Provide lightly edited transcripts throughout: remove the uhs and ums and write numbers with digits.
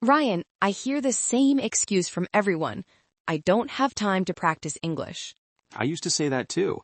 Ryan, I hear the same excuse from everyone. I don't have time to practice English. I used to say that too.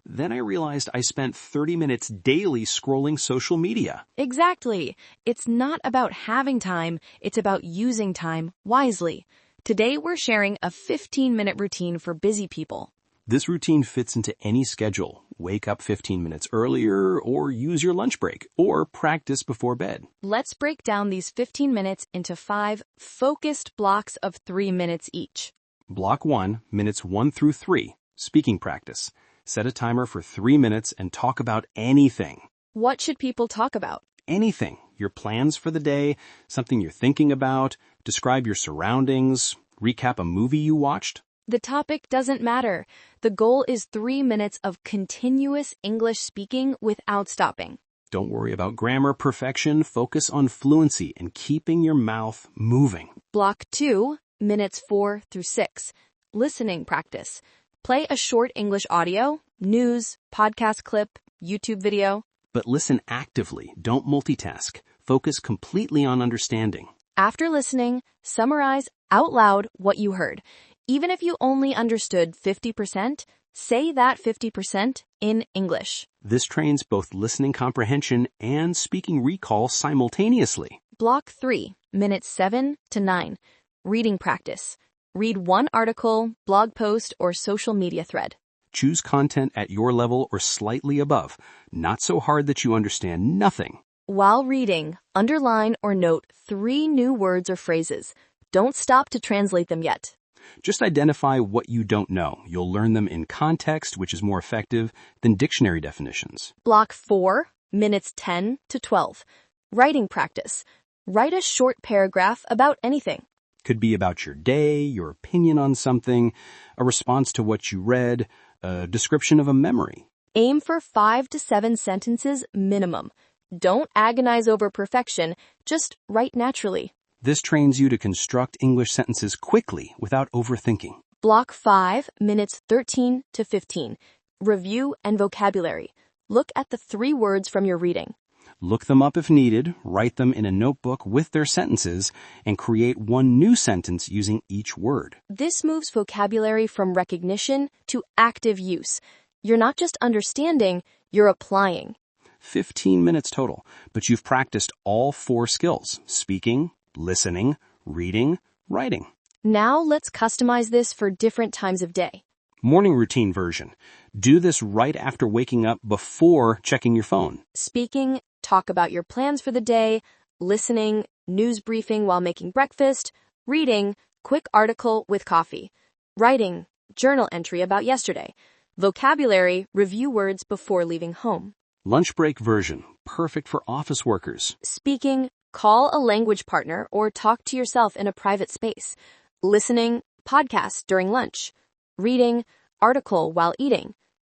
Then I realized I spent 30 minutes daily scrolling social media. Exactly. It's not about having time, it's about using time wisely. Today we're sharing a 15-minute routine for busy people. This routine fits into any schedule. Wake up 15 minutes earlier, or use your lunch break, or practice before bed. Let's break down these 15 minutes into 5 focused blocks of 3 minutes each. Block 1, minutes 1 through 3, speaking practice. Set a timer for 3 minutes and talk about anything. What should people talk about? Anything. Your plans for the day, something you're thinking about, describe your surroundings, recap a movie you watched. The topic doesn't matter. The goal is 3 minutes of continuous English speaking without stopping. Don't worry about grammar perfection. Focus on fluency and keeping your mouth moving. Block 2, minutes 4 through 6. Listening practice. Play a short English audio, news, podcast clip, YouTube video. But listen actively. Don't multitask. Focus completely on understanding. After listening, summarize out loud what you heard. Even if you only understood 50%, say that 50% in English. This trains both listening comprehension and speaking recall simultaneously. Block 3, minutes 7 to 9. Reading practice. Read one article, blog post, or social media thread. Choose content at your level or slightly above, not so hard that you understand nothing. While reading, underline or note 3 new words or phrases. Don't stop to translate them yet. Just identify what you don't know. You'll learn them in context, which is more effective than dictionary definitions. Block 4, minutes 10 to 12. Writing practice. Write a short paragraph about anything. Could be about your day, your opinion on something, a response to what you read, a description of a memory. Aim for 5 to 7 sentences minimum. Don't agonize over perfection, just write naturally. This trains you to construct English sentences quickly without overthinking. Block 5, minutes 13 to 15. Review and vocabulary. Look at the 3 words from your reading. Look them up if needed, write them in a notebook with their sentences, and create one new sentence using each word. This moves vocabulary from recognition to active use. You're not just understanding, you're applying. 15 minutes total, but you've practiced all 4 skills: speaking, listening, reading, writing. Now let's customize this for different times of day. Morning routine version. Do this right after waking up before checking your phone. Speaking, talk about your plans for the day. Listening, news briefing while making breakfast. Reading, quick article with coffee. Writing, journal entry about yesterday. Vocabulary, review words before leaving home. Lunch break version. Perfect for office workers. Speaking, call a language partner or talk to yourself in a private space. Listening, podcast during lunch. Reading, article while eating.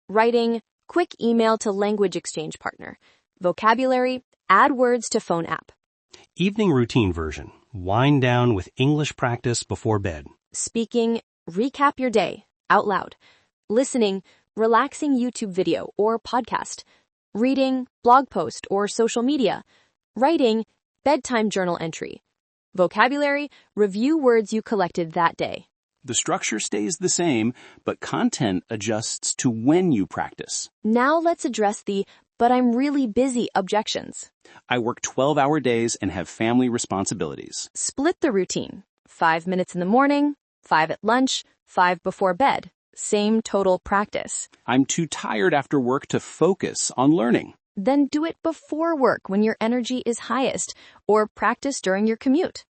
Writing, quick email to language exchange partner. Vocabulary, add words to phone app. Evening routine version. Wind down with English practice before bed. Speaking, recap your day out loud. Listening, relaxing YouTube video or podcast. Reading, blog post or social media. Writing, bedtime journal entry. Vocabulary, review words you collected that day. The structure stays the same, but content adjusts to when you practice. Now let's address the "but I'm really busy" objections. I work 12-hour days and have family responsibilities. Split the routine. 5 minutes in the morning, 5 at lunch, 5 before bed. Same total practice. I'm too tired after work to focus on learning. Then do it before work when your energy is highest, or practice during your commute.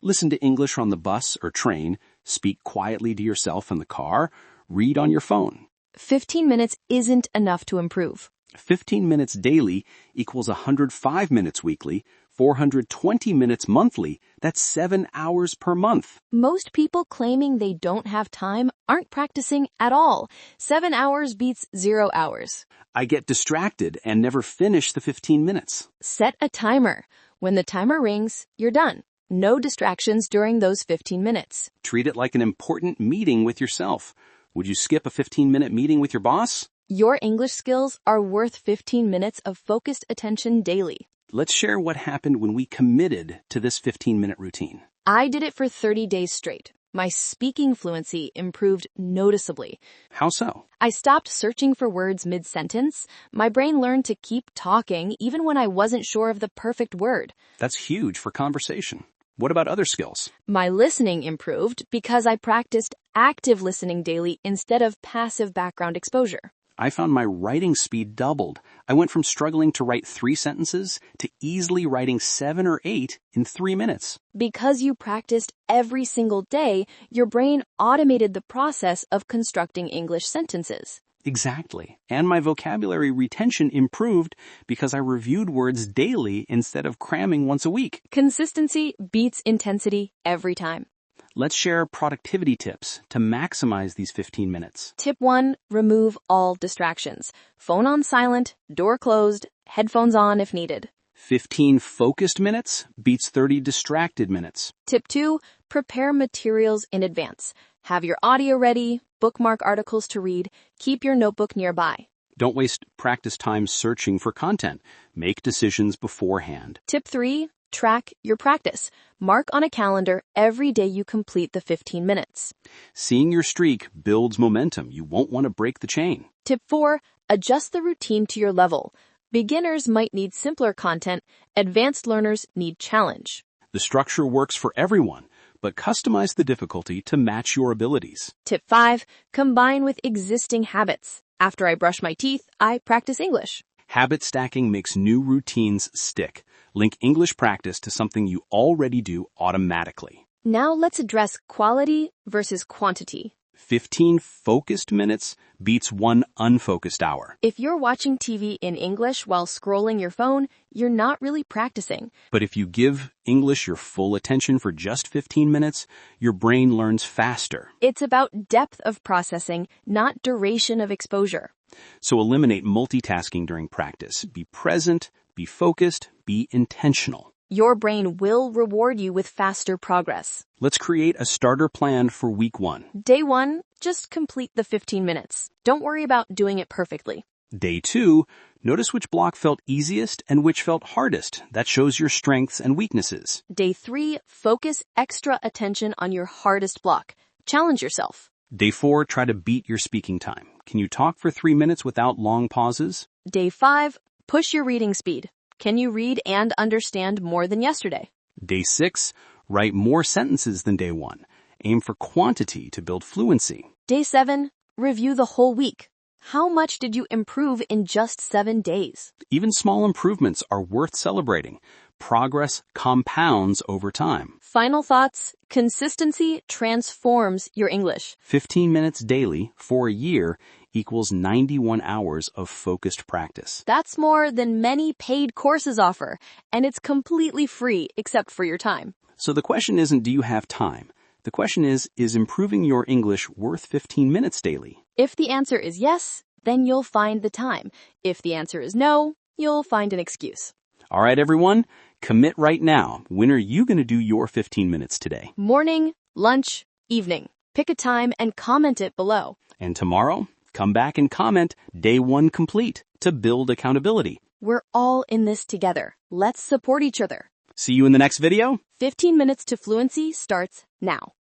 Listen to English on the bus or train, speak quietly to yourself in the car, read on your phone. 15 minutes isn't enough to improve. 15 minutes daily equals 105 minutes weekly, 420 minutes monthly. That's 7 hours per month. Most people claiming they don't have time aren't practicing at all. 7 hours beats 0 hours. I get distracted and never finish the 15 minutes. Set a timer. When the timer rings, you're done. No distractions during those 15 minutes. Treat it like an important meeting with yourself. Would you skip a 15-minute meeting with your boss? Your English skills are worth 15 minutes of focused attention daily. Let's share what happened when we committed to this 15-minute routine. I did it for 30 days straight. My speaking fluency improved noticeably. How so? I stopped searching for words mid-sentence. My brain learned to keep talking even when I wasn't sure of the perfect word. That's huge for conversation. What about other skills? My listening improved because I practiced active listening daily instead of passive background exposure. I found my writing speed doubled. I went from struggling to write 3 sentences to easily writing 7 or 8 in 3 minutes. Because you practiced every single day, your brain automated the process of constructing English sentences. Exactly. And my vocabulary retention improved because I reviewed words daily instead of cramming once a week. Consistency beats intensity every time. Let's share productivity tips to maximize these 15 minutes. Tip 1, remove all distractions. Phone on silent, door closed, headphones on if needed. 15 focused minutes beats 30 distracted minutes. Tip 2, prepare materials in advance. Have your audio ready, bookmark articles to read, keep your notebook nearby. Don't waste practice time searching for content. Make decisions beforehand. Tip 3, track your practice. Mark on a calendar every day you complete the 15 minutes. Seeing your streak builds momentum. You won't want to break the chain. Tip 4, adjust the routine to your level. Beginners might need simpler content. Advanced learners need challenge. The structure works for everyone, but customize the difficulty to match your abilities. Tip 5, combine with existing habits. After I brush my teeth, I practice English. Habit stacking makes new routines stick. Link English practice to something you already do automatically. Now let's address quality versus quantity. 15 focused minutes beats 1 unfocused hour. If you're watching TV in English while scrolling your phone, you're not really practicing. But if you give English your full attention for just 15 minutes, your brain learns faster. It's about depth of processing, not duration of exposure. So eliminate multitasking during practice. Be present, be focused, be intentional. Your brain will reward you with faster progress. Let's create a starter plan for week 1. Day 1, just complete the 15 minutes. Don't worry about doing it perfectly. Day 2, notice which block felt easiest and which felt hardest. That shows your strengths and weaknesses. Day 3, focus extra attention on your hardest block. Challenge yourself. Day 4, try to beat your speaking time. Can you talk for 3 minutes without long pauses? Day 5, push your reading speed. Can you read and understand more than yesterday? Day 6, write more sentences than day 1. Aim for quantity to build fluency. Day 7, review the whole week. How much did you improve in just 7 days? Even small improvements are worth celebrating. Progress compounds over time. Final thoughts, consistency transforms your English. 15 minutes daily for a year equals 91 hours of focused practice. That's more than many paid courses offer, and it's completely free except for your time. So the question isn't, do you have time? The question is improving your English worth 15 minutes daily? If the answer is yes, then you'll find the time. If the answer is no, you'll find an excuse. All right, everyone, commit right now. When are you going to do your 15 minutes today? Morning, lunch, evening. Pick a time and comment it below. And tomorrow, come back and comment day 1 complete to build accountability. We're all in this together. Let's support each other. See you in the next video. 15 minutes to fluency starts now.